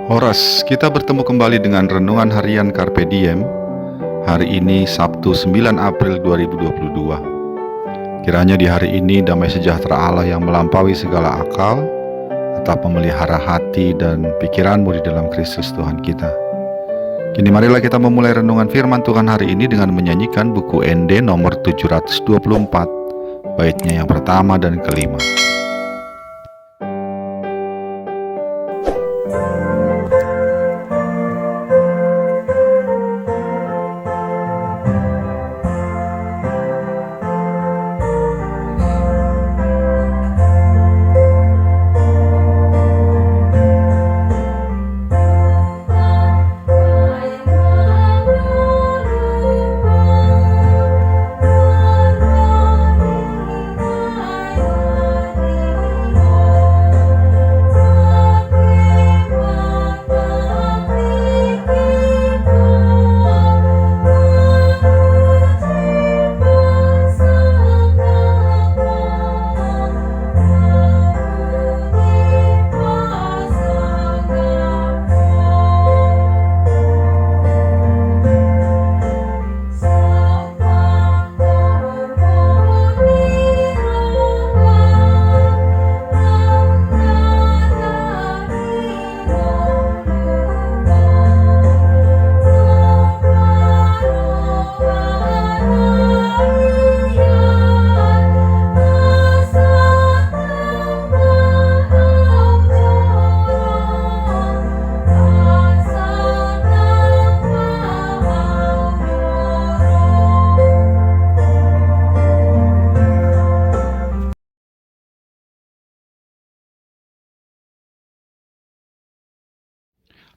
Horas, kita bertemu kembali dengan Renungan Harian Carpe Diem. Hari ini Sabtu 9 April 2022. Kiranya di hari ini damai sejahtera Allah yang melampaui segala akal tetap memelihara hati dan pikiranmu di dalam Kristus Tuhan kita. Kini marilah kita memulai renungan firman Tuhan hari ini dengan menyanyikan buku ND nomor 724, baitnya yang pertama dan kelima.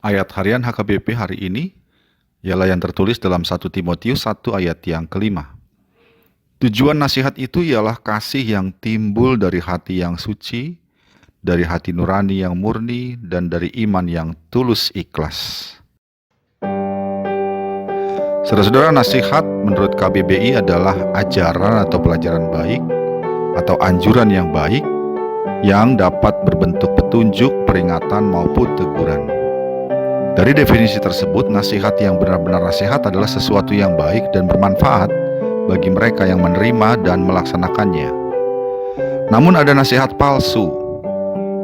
Ayat harian HKBP hari ini ialah yang tertulis dalam 1 Timotius 1 ayat yang kelima. Tujuan nasihat itu ialah kasih yang timbul dari hati yang suci, dari hati nurani yang murni, dan dari iman yang tulus ikhlas. Saudara-saudara, nasihat menurut KBBI adalah ajaran atau pelajaran baik atau anjuran yang baik yang dapat berbentuk petunjuk, peringatan maupun teguran. Dari definisi tersebut, nasihat yang benar-benar nasihat adalah sesuatu yang baik dan bermanfaat bagi mereka yang menerima dan melaksanakannya. Namun ada nasihat palsu,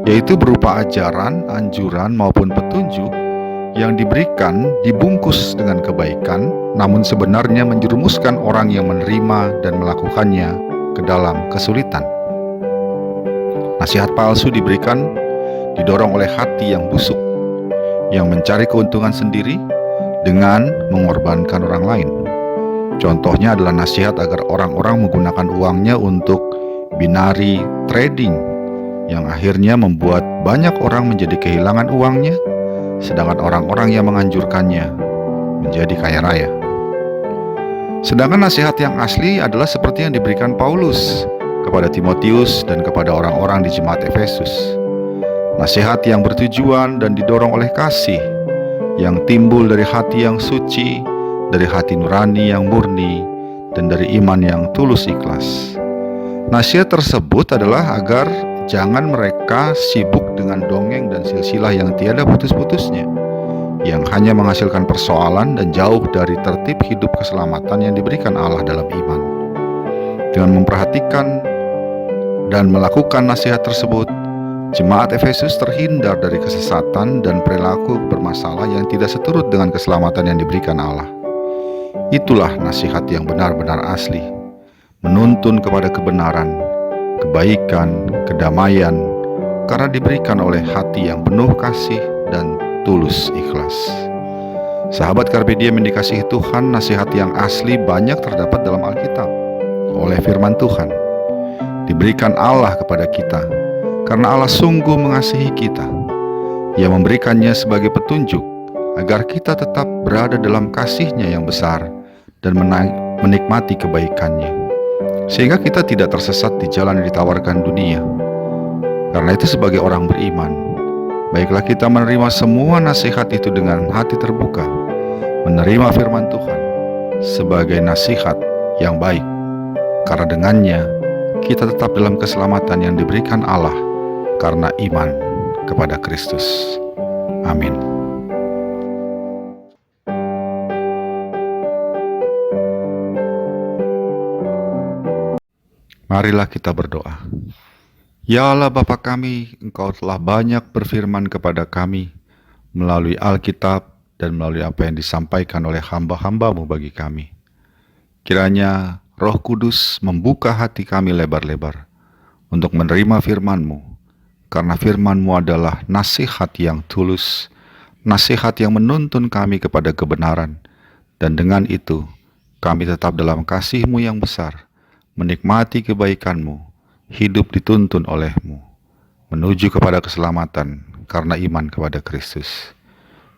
yaitu berupa ajaran, anjuran maupun petunjuk yang diberikan dibungkus dengan kebaikan, namun sebenarnya menjerumuskan orang yang menerima dan melakukannya ke dalam kesulitan. Nasihat palsu diberikan didorong oleh hati yang busuk, yang mencari keuntungan sendiri dengan mengorbankan orang lain. Contohnya adalah nasihat agar orang-orang menggunakan uangnya untuk binary trading, yang akhirnya membuat banyak orang menjadi kehilangan uangnya, sedangkan orang-orang yang menganjurkannya menjadi kaya raya. Sedangkan nasihat yang asli adalah seperti yang diberikan Paulus kepada Timotius dan kepada orang-orang di jemaat Efesus. Nasihat yang bertujuan dan didorong oleh kasih, yang timbul dari hati yang suci, dari hati nurani yang murni, dan dari iman yang tulus ikhlas. Nasihat tersebut adalah agar jangan mereka sibuk dengan dongeng dan silsilah yang tiada putus-putusnya, yang hanya menghasilkan persoalan dan jauh dari tertib hidup keselamatan yang diberikan Allah dalam iman. Dengan memperhatikan dan melakukan nasihat tersebut, jemaat Efesus terhindar dari kesesatan dan perilaku bermasalah yang tidak seturut dengan keselamatan yang diberikan Allah. Itulah nasihat yang benar-benar asli, menuntun kepada kebenaran, kebaikan, kedamaian, karena diberikan oleh hati yang penuh kasih dan tulus ikhlas. Sahabat Carpe Diem yang dikasihi Tuhan, nasihat yang asli banyak terdapat dalam Alkitab. Oleh firman Tuhan, diberikan Allah kepada kita, karena Allah sungguh mengasihi kita. Ia memberikannya sebagai petunjuk agar kita tetap berada dalam kasih-Nya yang besar dan menikmati kebaikan-Nya, sehingga kita tidak tersesat di jalan yang ditawarkan dunia. Karena itu sebagai orang beriman, baiklah kita menerima semua nasihat itu dengan hati terbuka, menerima firman Tuhan sebagai nasihat yang baik, karena dengannya kita tetap dalam keselamatan yang diberikan Allah karena iman kepada Kristus. Amin. Marilah kita berdoa. Ya Allah Bapa kami, Engkau telah banyak berfirman kepada kami melalui Alkitab dan melalui apa yang disampaikan oleh hamba-hamba-Mu bagi kami. Kiranya Roh Kudus membuka hati kami lebar-lebar untuk menerima firman-Mu, karena firman-Mu adalah nasihat yang tulus, nasihat yang menuntun kami kepada kebenaran, dan dengan itu kami tetap dalam kasih-Mu yang besar, menikmati kebaikan-Mu, hidup dituntun oleh-Mu, menuju kepada keselamatan karena iman kepada Kristus.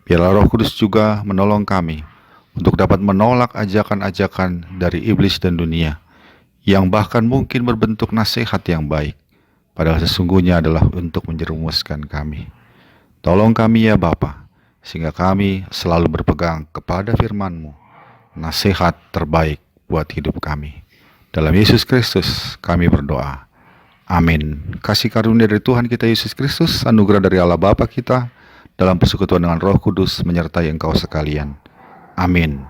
Biarlah Roh Kudus juga menolong kami untuk dapat menolak ajakan-ajakan dari iblis dan dunia, yang bahkan mungkin berbentuk nasihat yang baik, padahal sesungguhnya adalah untuk menjerumuskan kami. Tolong kami ya Bapa, sehingga kami selalu berpegang kepada firman-Mu, nasihat terbaik buat hidup kami. Dalam Yesus Kristus kami berdoa. Amin. Kasih karunia dari Tuhan kita Yesus Kristus, anugerah dari Allah Bapa kita, dalam persekutuan dengan Roh Kudus menyertai engkau sekalian. Amin.